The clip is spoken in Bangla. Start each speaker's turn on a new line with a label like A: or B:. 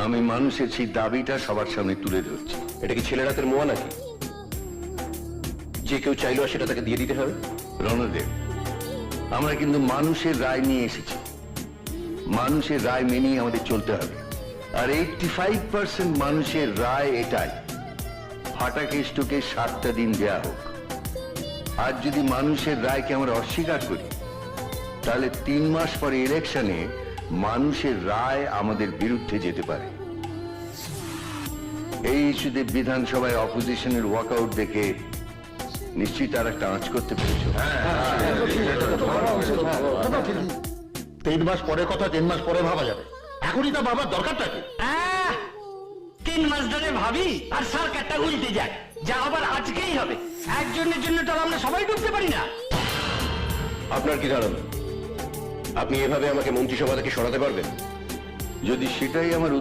A: আমি মানুষের সেই দাবিটা সবার সামনে তুলে ধরছি।
B: এটা কি ছেলের হাতের মোয়া নাকি যে কেউ চাইলেও সেটা তাকে দিয়ে দিতে হবে?
A: রণদেব, আমরা কিন্তু মানুষের রায় নিয়ে এসেছি, মানুষের রায় মেনেই আমাদের চলতে হবে। আর 85% মানুষের রায় এটাই, ফাটা কেষ্টকে 7টা দিন দেয়া হোক। আর যদি মানুষের রায়কে আমরা অস্বীকার করি, তাহলে 3 মাস পরে ইলেকশনে মানুষের রায় আমাদের বিরুদ্ধে যেতে পারে। এই ইস্যুতে বিধানসভায় অপোজিশনের ওয়াকআউট দেখে নিশ্চয়ই তারা একটা আঁচ করতে পেরেছ।
C: 3 মাস পরে কথা 3 মাস পরে ভাবা যাবে, এখনই তা ভাবার দরকারটা কি?
D: 3 মাস ধরে ভাবি আর সরকারটা উল্টে যায়, যা আবার আজকেই হবে। একজনের জন্য তো আমরা সবাই ঢুকতে পারি না।
B: আপনার কি ধারণা আপনি এভাবে আমাকে মন্ত্রিসভা থেকে সরাতে পারবেন?
A: যদি সেটাই আমার